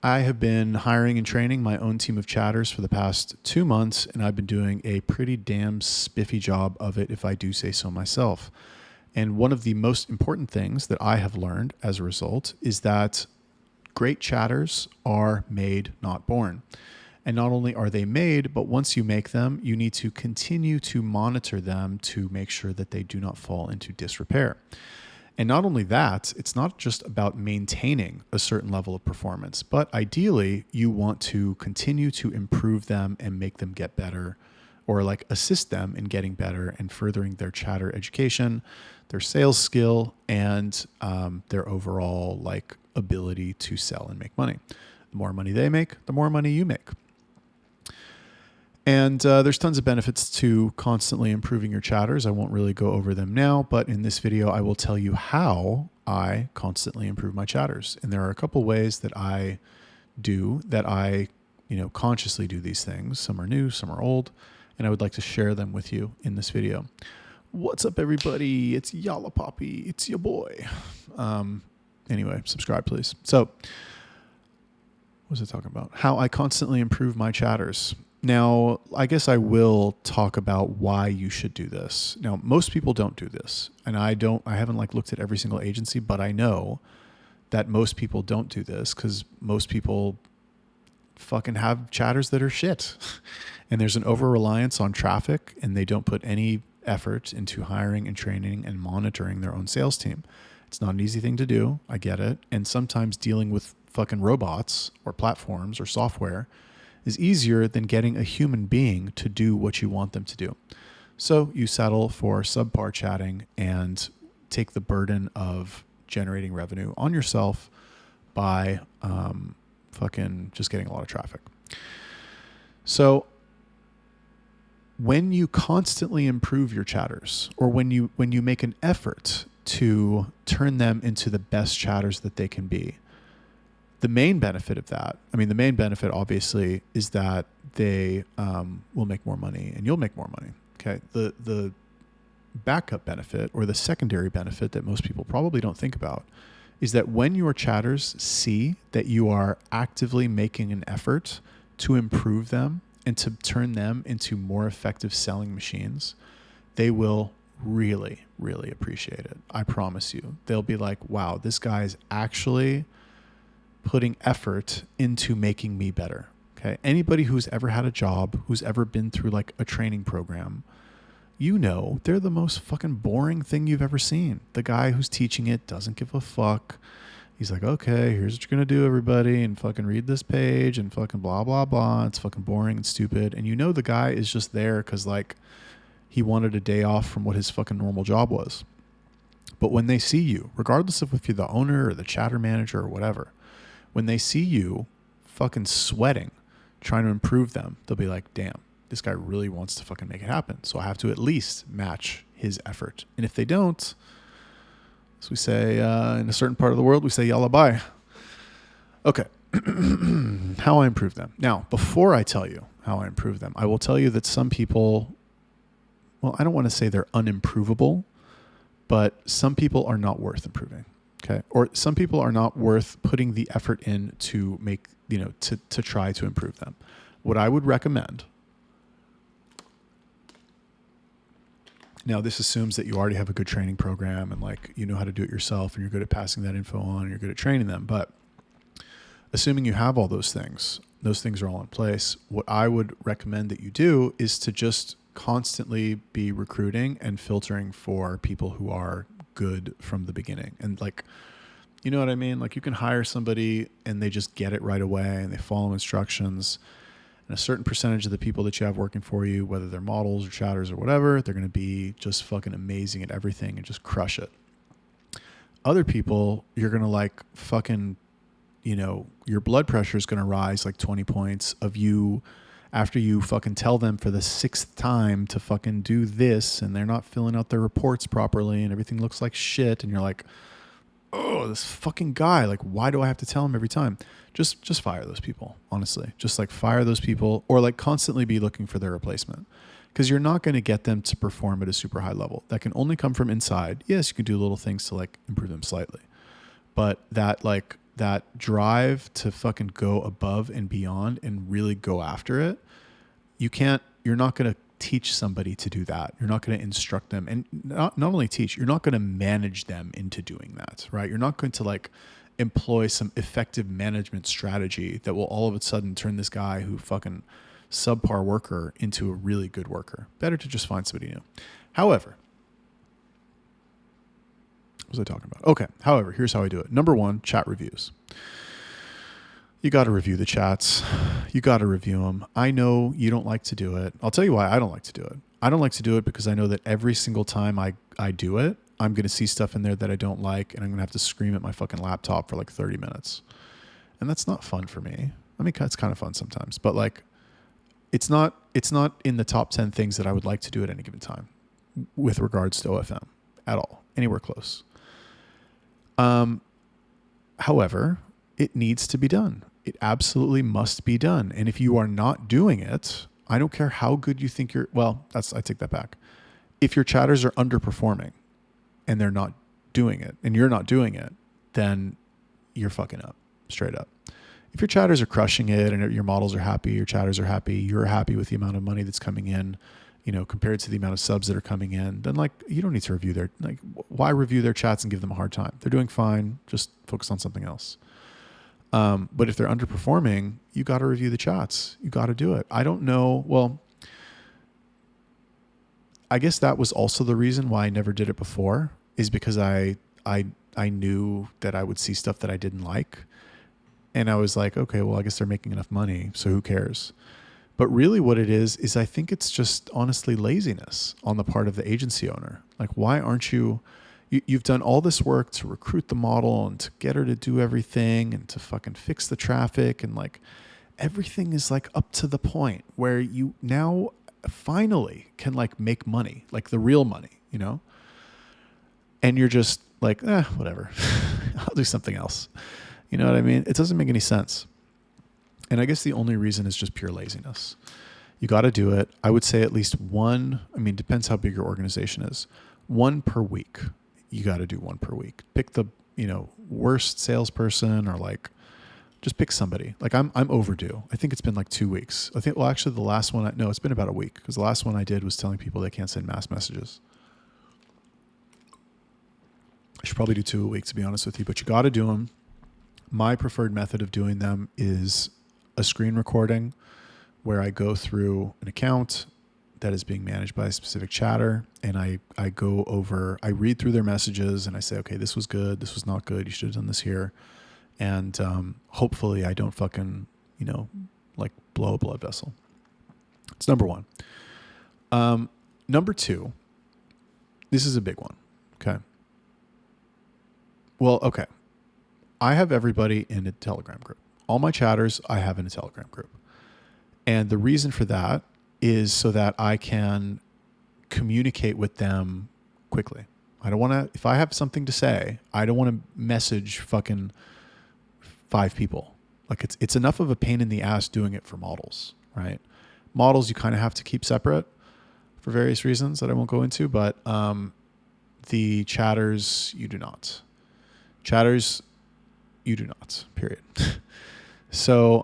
I have been hiring and training my own team of chatters for the past 2 months, and I've been doing a pretty damn spiffy job of it, if I do say so myself. And one of the most important things that I have learned as a result is that great chatters are made, not born. And not only are they made, but once you make them, you need to continue to monitor them to make sure that they do not fall into disrepair. And not only that, it's not just about maintaining a certain level of performance, but ideally you want to continue to improve them and make them get better, or like assist them in getting better and furthering their chatter education, their sales skill, and their overall like ability to sell and make money. The more money they make, the more money you make. And there's tons of benefits to constantly improving your chatters. I won't really go over them now, but in this video, I will tell you how I constantly improve my chatters. And there are a couple ways that I do that I, consciously do these things. Some are new, some are old, and I would like to share them with you in this video. What's up, everybody? It's Yalla Poppy. It's your boy. Anyway, subscribe, please. So, what was I talking about? How I constantly improve my chatters. Now, I guess I will talk about why you should do this. Now, most people don't do this, and I haven't like looked at every single agency, but I know that most people don't do this because most people fucking have chatters that are shit. And there's an over-reliance on traffic, and they don't put any effort into hiring and training and monitoring their own sales team. It's not an easy thing to do. I get it. And sometimes dealing with fucking robots or platforms or software is easier than getting a human being to do what you want them to do. So you settle for subpar chatting and take the burden of generating revenue on yourself by fucking just getting a lot of traffic. So when you constantly improve your chatters, or when you make an effort to turn them into the best chatters that they can be, the main benefit of that, the main benefit obviously is that they will make more money and you'll make more money. Okay. The backup benefit, or the secondary benefit that most people probably don't think about, is that when your chatters see that you are actively making an effort to improve them and to turn them into more effective selling machines, they will really, really appreciate it. I promise you. They'll be like, wow, this guy is actually putting effort into making me better. Okay. Anybody who's ever had a job, who's ever been through like a training program, they're the most fucking boring thing you've ever seen. The guy who's teaching it doesn't give a fuck. He's like, okay, here's what you're going to do, everybody, and fucking read this page and fucking blah, blah, blah. It's fucking boring and stupid. And the guy is just there because like he wanted a day off from what his fucking normal job was. But when they see you, regardless of if you're the owner or the chatter manager or whatever, when they see you fucking sweating, trying to improve them, they'll be like, damn, this guy really wants to fucking make it happen. So I have to at least match his effort. And if they don't, as we say in a certain part of the world, we say yalla bye. Okay. How I improve them. Now, before I tell you how I improve them, I will tell you that some people, well, I don't want to say they're unimprovable, but some people are not worth improving. Okay. Or some people are not worth putting the effort in to make, to try to improve them. What I would recommend, now this assumes that you already have a good training program and like, you know how to do it yourself and you're good at passing that info on and you're good at training them. But assuming you have all those things are all in place. What I would recommend that you do is to just constantly be recruiting and filtering for people who are good from the beginning. And like, you know what I mean? Like you can hire somebody and they just get it right away and they follow instructions. And a certain percentage of the people that you have working for you, whether they're models or chatters or whatever, they're going to be just fucking amazing at everything and just crush it. Other people, you're going to like fucking, your blood pressure is going to rise like 20 points of you after you fucking tell them for the 6th time to fucking do this and they're not filling out their reports properly and everything looks like shit. And you're like, oh, this fucking guy, like, why do I have to tell him every time? Just fire those people, honestly. Just like fire those people, or like constantly be looking for their replacement, because you're not going to get them to perform at a super high level. That can only come from inside. Yes, you can do little things to like improve them slightly, but that like that drive to fucking go above and beyond and really go after it, you're not going to teach somebody to do that. You're not going to instruct them, and not only teach, you're not going to manage them into doing that, right? You're not going to like employ some effective management strategy that will all of a sudden turn this guy who fucking subpar worker into a really good worker. Better to just find somebody new. However, what was I talking about? Okay. However, here's how I do it. Number one, chat reviews. You got to review the chats. You got to review them. I know you don't like to do it. I'll tell you why I don't like to do it. I don't like to do it because I know that every single time I do it, I'm going to see stuff in there that I don't like, and I'm going to have to scream at my fucking laptop for like 30 minutes. And that's not fun for me. I mean, it's kind of fun sometimes, but like, it's not in the top 10 things that I would like to do at any given time with regards to OFM at all, anywhere close. However, it needs to be done. It absolutely must be done. And if you are not doing it, I don't care how good you think I take that back. If your chatters are underperforming and they're not doing it and you're not doing it, then you're fucking up, straight up. If your chatters are crushing it and your models are happy, your chatters are happy, you're happy with the amount of money that's coming in, compared to the amount of subs that are coming in, then like, you don't need to review why review their chats and give them a hard time? They're doing fine. Just focus on something else. But if they're underperforming, you got to review the chats. You got to do it. I don't know. Well, I guess that was also the reason why I never did it before, is because I knew that I would see stuff that I didn't like. And I was like, okay, well, I guess they're making enough money, so who cares? But really what it is I think it's just honestly laziness on the part of the agency owner. Like, why aren't you've done all this work to recruit the model and to get her to do everything and to fucking fix the traffic, and like everything is like up to the point where you now finally can like make money, like the real money, and you're just like, whatever, I'll do something else. You know what I mean? It doesn't make any sense. And I guess the only reason is just pure laziness. You got to do it. I would say at least one. I mean, depends how big your organization is. One per week. You got to do one per week. Pick the, worst salesperson, or like, just pick somebody. Like I'm overdue. I think it's been like 2 weeks. I think, well, actually the last one, it's been about a week, because the last one I did was telling people they can't send mass messages. I should probably do 2 a week, to be honest with you, but you got to do them. My preferred method of doing them is a screen recording where I go through an account that is being managed by a specific chatter, and I read through their messages and I say, okay, this was good, this was not good, you should have done this here. And hopefully I don't fucking, like blow a blood vessel. It's number one. Number two, this is a big one. Okay. Well, okay. I have everybody in a Telegram group. All my chatters I have in a Telegram group. And the reason for that is so that I can communicate with them quickly. I don't want to, if I have something to say, I don't want to message fucking 5 people. Like it's enough of a pain in the ass doing it for models, right? Models you kind of have to keep separate for various reasons that I won't go into, but the chatters, you do not. Chatters, you do not, period. So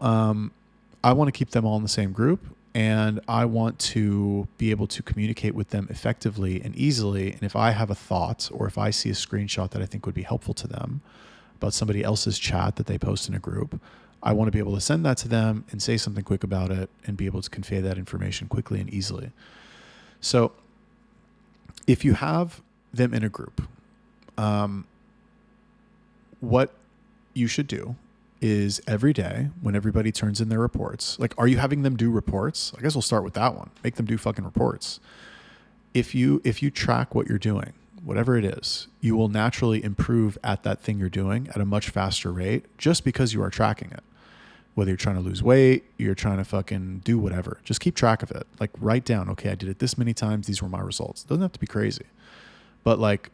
I want to keep them all in the same group, and I want to be able to communicate with them effectively and easily. And if I have a thought, or if I see a screenshot that I think would be helpful to them about somebody else's chat that they post in a group, I want to be able to send that to them and say something quick about it and be able to convey that information quickly and easily. So if you have them in a group, what you should do is every day when everybody turns in their reports, like, are you having them do reports? I guess we'll start with that one. Make them do fucking reports. If you track what you're doing, whatever it is, you will naturally improve at that thing you're doing at a much faster rate just because you are tracking it. Whether you're trying to lose weight, you're trying to fucking do whatever, just keep track of it. Like, write down, okay, I did it this many times. These were my results. It doesn't have to be crazy, but like,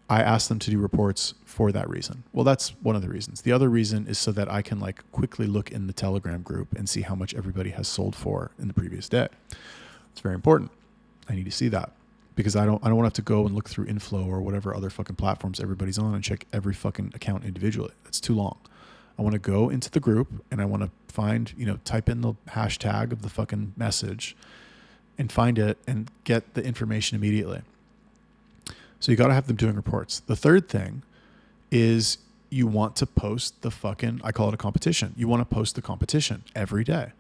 I asked them to do reports for that reason. Well, that's one of the reasons. The other reason is so that I can like quickly look in the Telegram group and see how much everybody has sold for in the previous day. It's very important. I need to see that because I don't want to have to go and look through Inflow or whatever other fucking platforms everybody's on and check every fucking account individually. That's too long. I want to go into the group and I want to find, type in the hashtag of the fucking message and find it and get the information immediately. So you got to have them doing reports. The third thing is you want to post the fucking, I call it a competition. You want to post the competition every day.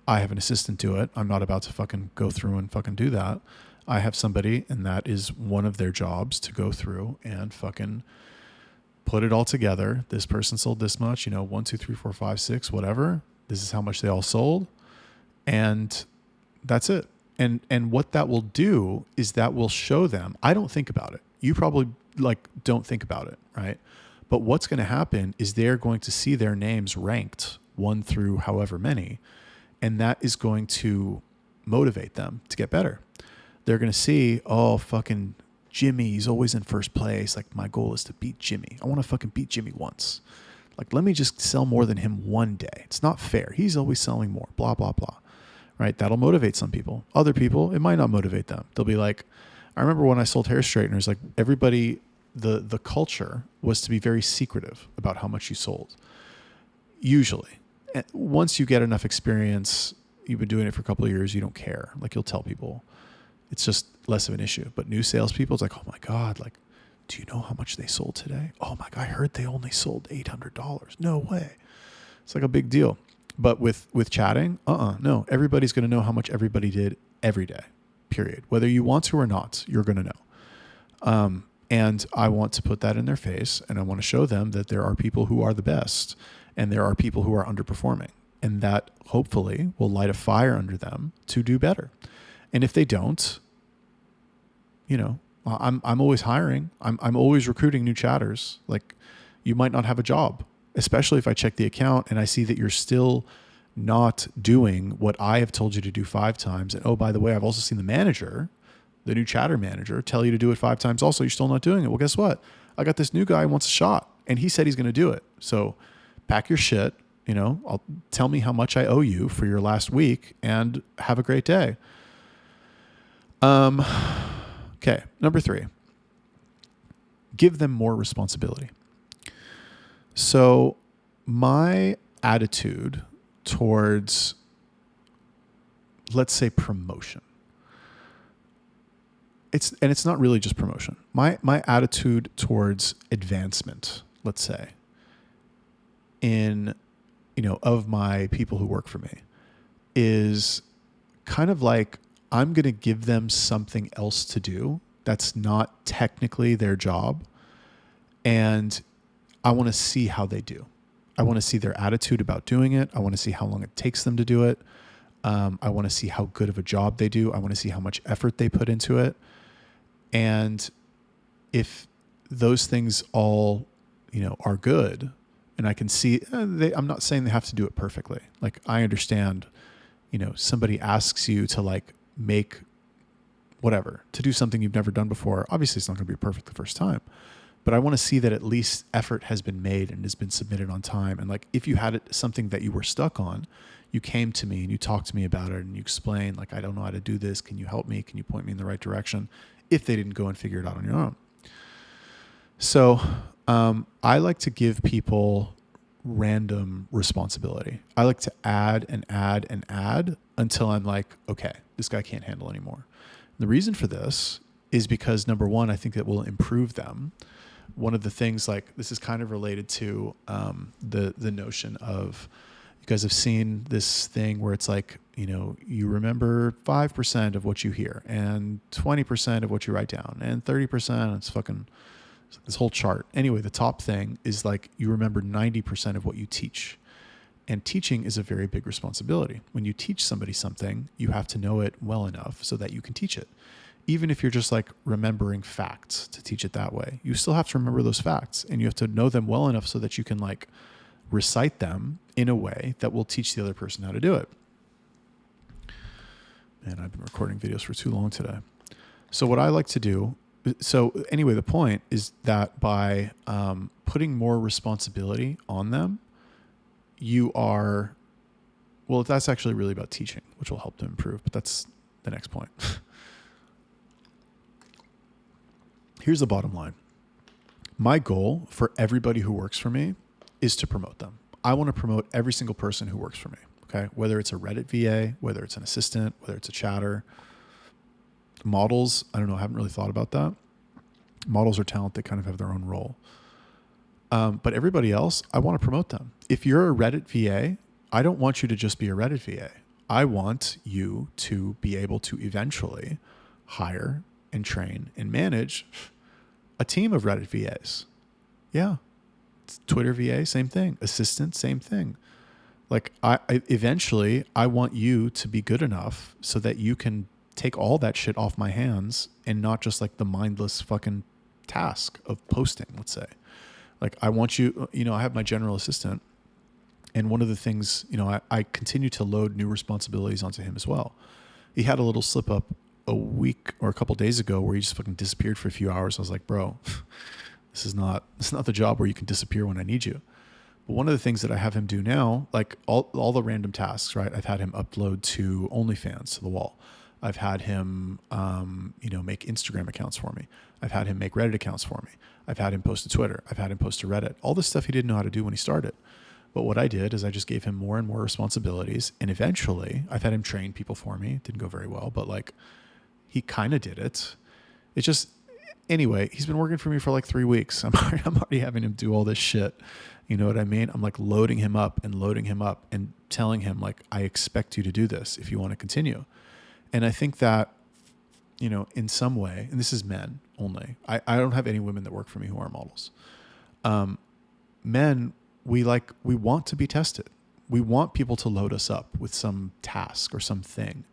I have an assistant do it. I'm not about to fucking go through and fucking do that. I have somebody, and that is one of their jobs, to go through and fucking put it all together. This person sold this much, 1, 2, 3, 4, 5, 6, whatever. This is how much they all sold. And that's it. And what that will do is that will show them, I don't think about it. You probably don't think about it, right? But what's going to happen is they're going to see their names ranked 1 through however many. And that is going to motivate them to get better. They're going to see, oh, fucking Jimmy's always in first place. Like, my goal is to beat Jimmy. I want to fucking beat Jimmy once. Like, let me just sell more than him one day. It's not fair. He's always selling more, blah, blah, blah. Right? That'll motivate some people. Other people, it might not motivate them. They'll be like, I remember when I sold hair straighteners, like everybody, the culture was to be very secretive about how much you sold. Usually. And once you get enough experience, you've been doing it for a couple of years, you don't care. Like, you'll tell people. It's just less of an issue. But new salespeople, it's like, oh my God, like, do you know how much they sold today? Oh my God, I heard they only sold $800. No way. It's like a big deal. But with chatting, no. Everybody's going to know how much everybody did every day, period. Whether you want to or not, you're going to know. And I want to put that in their face, and I want to show them that there are people who are the best and there are people who are underperforming. And that hopefully will light a fire under them to do better. And if they don't, I'm always hiring. I'm always recruiting new chatters. Like, you might not have a job, especially if I check the account and I see that you're still not doing what I have told you to do 5 times. And oh, by the way, I've also seen the manager, the new chatter manager, tell you to do it 5 times also. You're still not doing it. Well, guess what? I got this new guy who wants a shot, and he said he's going to do it. So pack your shit, I'll tell me how much I owe you for your last week, and have a great day. Okay. Number 3, give them more responsibility. So my attitude towards, let's say, promotion, it's not really just promotion. My attitude towards advancement, let's say, of my people who work for me, is kind of like, I'm going to give them something else to do that's not technically their job. And I want to see how they do. I want to see their attitude about doing it. I want to see how long it takes them to do it. I want to see how good of a job they do. I want to see how much effort they put into it. And if those things all, are good, and I can see, I'm not saying they have to do it perfectly. Like, I understand, somebody asks you to make whatever, to do something you've never done before. Obviously, it's not going to be perfect the first time. But I want to see that at least effort has been made and has been submitted on time. And if you had something that you were stuck on, you came to me and you talked to me about it and you explained, I don't know how to do this. Can you help me? Can you point me in the right direction? If they didn't go and figure it out on your own. So I like to give people random responsibility. I like to add and add and add until I'm like, okay, this guy can't handle anymore. And the reason for this is because, number one, I think that will improve them. One of the things, this is kind of related to the notion of, you guys have seen this thing where it's you remember 5% of what you hear and 20% of what you write down and 30%. It's this whole chart. Anyway, the top thing is you remember 90% of what you teach. And teaching is a very big responsibility. When you teach somebody something, you have to know it well enough so that you can teach it. Even if you're just remembering facts to teach it that way, you still have to remember those facts, and you have to know them well enough so that you can recite them in a way that will teach the other person how to do it. Man, I've been recording videos for too long today. So what I like to do, anyway, the point is that by putting more responsibility on them, that's actually really about teaching, which will help to improve, but that's the next point. Here's the bottom line. My goal for everybody who works for me is to promote them. I want to promote every single person who works for me. Okay. Whether it's a Reddit VA, whether it's an assistant, whether it's a chatter. Models, I don't know. I haven't really thought about that. Models are talent. They kind of have their own role. But everybody else, I want to promote them. If you're a Reddit VA, I don't want you to just be a Reddit VA. I want you to be able to eventually hire and train and manage a team of Reddit VAs. Yeah. Twitter VA, same thing. Assistant, same thing. Like I eventually I want you to be good enough so that you can take all that shit off my hands and not just like the mindless fucking task of posting, let's say. Like I want you, I have my general assistant, and one of the things, I continue to load new responsibilities onto him as well. He had a little slip up a week or a couple of days ago where he just fucking disappeared for a few hours. I was like, bro, this is not the job where you can disappear when I need you. But one of the things that I have him do now, like all the random tasks, right? I've had him upload to OnlyFans, to the wall. I've had him, make Instagram accounts for me. I've had him make Reddit accounts for me. I've had him post to Twitter. I've had him post to Reddit. All this stuff he didn't know how to do when he started. But what I did is I just gave him more and more responsibilities. And eventually I've had him train people for me. It didn't go very well, but like he kind of did it. It's just, anyway, he's been working for me for like 3 weeks. I'm already having him do all this shit. You know what I mean? I'm like loading him up and telling him like, I expect you to do this if you want to continue. And I think that, in some way, and this is men only, I don't have any women that work for me who are models. Men, we want to be tested. We want people to load us up with some task or something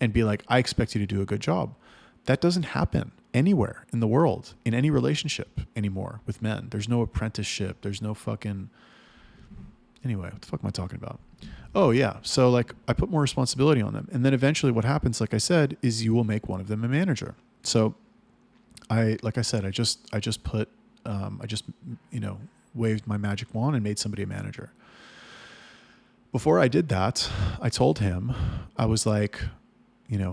and be like, I expect you to do a good job. That doesn't happen anywhere in the world, in any relationship anymore with men. There's no apprenticeship. There's no fucking... Anyway, what the fuck am I talking about? Oh yeah. So like I put more responsibility on them. And then eventually what happens, like I said, is you will make one of them a manager. So I just waved my magic wand and made somebody a manager. Before I did that, I told him, I was like,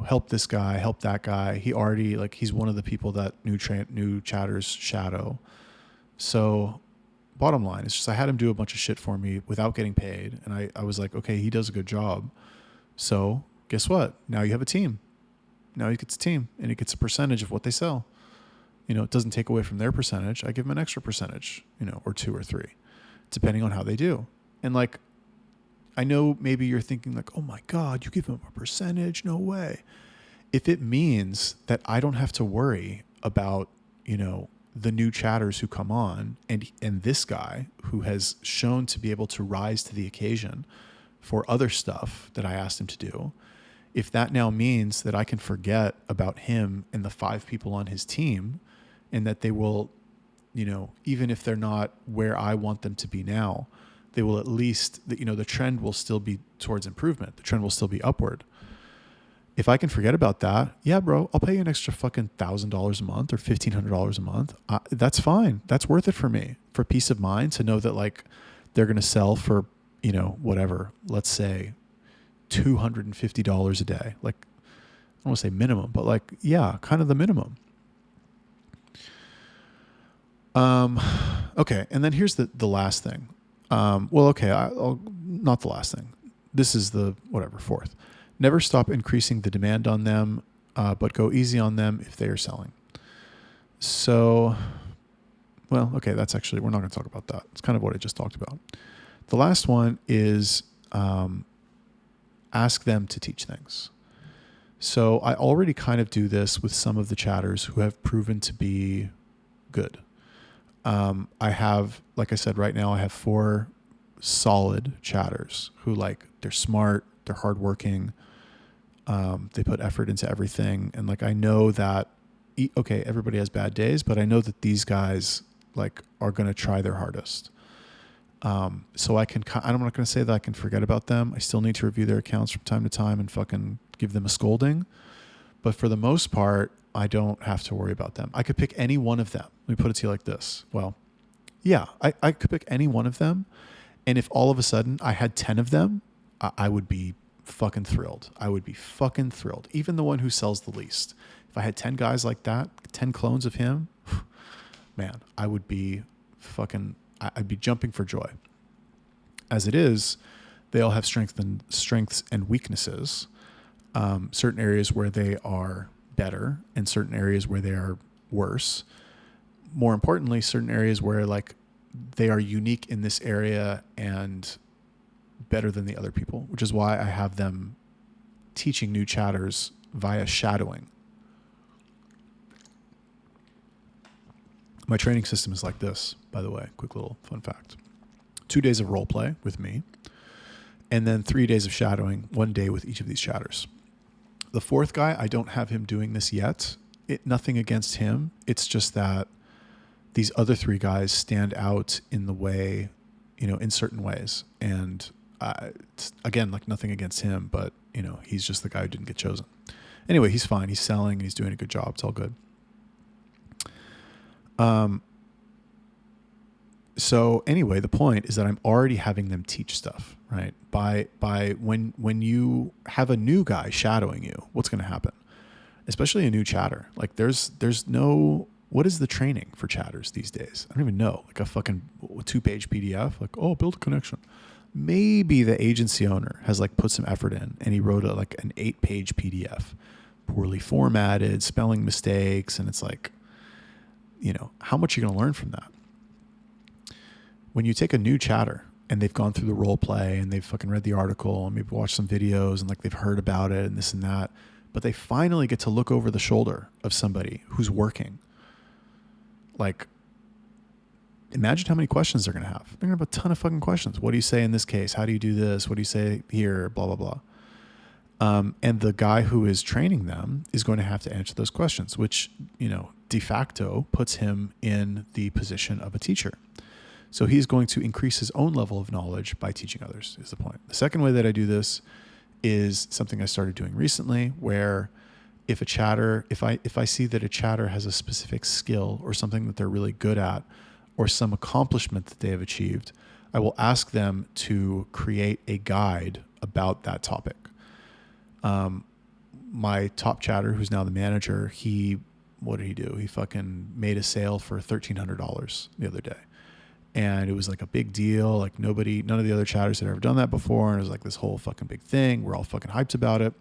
help this guy, help that guy. He already he's one of the people that new chatters shadow. So bottom line, it's just I had him do a bunch of shit for me without getting paid. And I was like, okay, he does a good job. So guess what? Now you have a team. Now he gets a team and he gets a percentage of what they sell. It doesn't take away from their percentage. I give him an extra percentage, or 2 or 3, depending on how they do. And like, I know maybe you're thinking like, oh my God, you give him a percentage? No way. If it means that I don't have to worry about, the new chatters who come on and this guy who has shown to be able to rise to the occasion for other stuff that I asked him to do, if that now means that I can forget about him and the 5 people on his team and that they will, even if they're not where I want them to be now, they will at least, the trend will still be towards improvement. The trend will still be upward. If I can forget about that, yeah, bro, I'll pay you an extra fucking $1,000 a month or $1,500 a month. That's fine. That's worth it for me, for peace of mind, to know that like they're going to sell for, whatever, let's say $250 a day. Like, I don't want to say minimum, but like, yeah, kind of the minimum. Okay. And then here's the last thing. I'll not the last thing. This is the fourth. Never stop increasing the demand on them, but go easy on them if they are selling. So, that's actually, we're not going to talk about that. It's kind of what I just talked about. The last one is ask them to teach things. So I already kind of do this with some of the chatters who have proven to be good. I have, like I said, right now I have 4 solid chatters who they're smart, they're hardworking, they put effort into everything. And I know that, everybody has bad days, but I know that these guys are going to try their hardest. So I'm not going to say that I can forget about them. I still need to review their accounts from time to time and fucking give them a scolding. But for the most part, I don't have to worry about them. I could pick any one of them. Let me put it to you like this. Well, yeah, I could pick any one of them. And if all of a sudden I had 10 of them, I would be fucking thrilled. I would be fucking thrilled. Even the one who sells the least. If I had 10 guys like that, 10 clones of him, man, I would be I'd be jumping for joy. As it is, they all have strengths and weaknesses. Certain areas where they are better and certain areas where they are worse. More importantly, certain areas where like they are unique in this area and better than the other people, which is why I have them teaching new chatters via shadowing. My training system is like this, by the way, quick little fun fact. 2 days of role play with me, and then 3 days of shadowing, 1 day with each of these chatters. The fourth guy, I don't have him doing this yet. Nothing against him. It's just that these other 3 guys stand out in the way, in certain ways. And it's, again, like nothing against him, but, he's just the guy who didn't get chosen. Anyway, he's fine. He's selling and he's doing a good job. It's all good. So anyway, the point is that I'm already having them teach stuff, right? When you have a new guy shadowing you, what's going to happen? Especially a new chatter. Like there's no, what is the training for chatters these days? I don't even know. Like a fucking 2-page PDF, like, oh, build a connection. Maybe the agency owner has like put some effort in and he wrote an 8-page PDF, poorly formatted, spelling mistakes. And it's like, how much are you going to learn from that? When you take a new chatter and they've gone through the role play and they've fucking read the article and maybe watched some videos and like they've heard about it and this and that, but they finally get to look over the shoulder of somebody who's working. Like, imagine how many questions they're going to have. They're going to have a ton of fucking questions. What do you say in this case? How do you do this? What do you say here? Blah, blah, blah. And the guy who is training them is going to have to answer those questions, which, de facto puts him in the position of a teacher. So he's going to increase his own level of knowledge by teaching others, is the point. The second way that I do this is something I started doing recently, where if I see that a chatter has a specific skill or something that they're really good at or some accomplishment that they have achieved, I will ask them to create a guide about that topic. My top chatter, who's now the manager, what did he do? He fucking made a sale for $1,300 the other day. And it was like a big deal. Like none of the other chatters had ever done that before. And it was like this whole fucking big thing. We're all fucking hyped about it.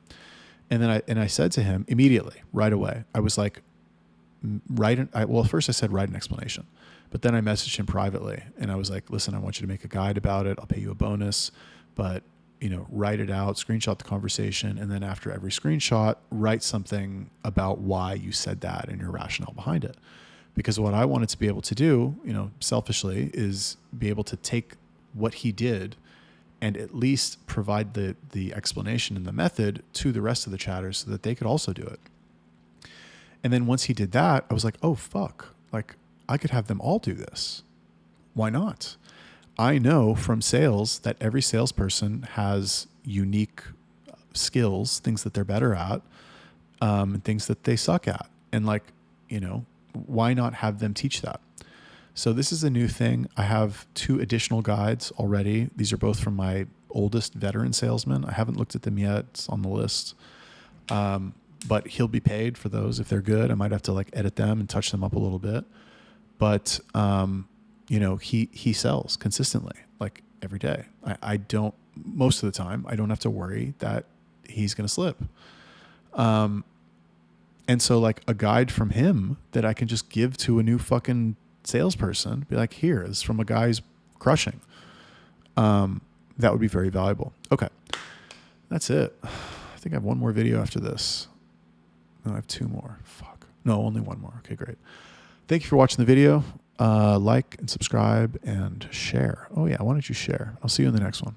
And then I said to him immediately, right away, I was like, first I said, write an explanation, but then I messaged him privately and I was like, listen, I want you to make a guide about it. I'll pay you a bonus, but write it out, screenshot the conversation. And then after every screenshot, write something about why you said that and your rationale behind it. Because what I wanted to be able to do, selfishly, is be able to take what he did and at least provide the explanation and the method to the rest of the chatters so that they could also do it. And then once he did that, I was like, oh, fuck. Like, I could have them all do this. Why not? I know from sales that every salesperson has unique skills, things that they're better at, and things that they suck at. And why not have them teach that? So this is a new thing. I have 2 additional guides already. These are both from my oldest veteran salesman. I haven't looked at them yet. It's on the list. But he'll be paid for those if they're good. I might have to edit them and touch them up a little bit. But, he sells consistently, every day. I don't, most of the time, I don't have to worry that he's going to slip. And so a guide from him that I can just give to a new fucking salesperson, be like, here, this is from a guy who's crushing. That would be very valuable. Okay. That's it. I think I have one more video after this. No, I have 2 more. Fuck. No, only 1 more. Okay, great. Thank you for watching the video. Like and subscribe and share. Oh yeah, why don't you share? I'll see you in the next one.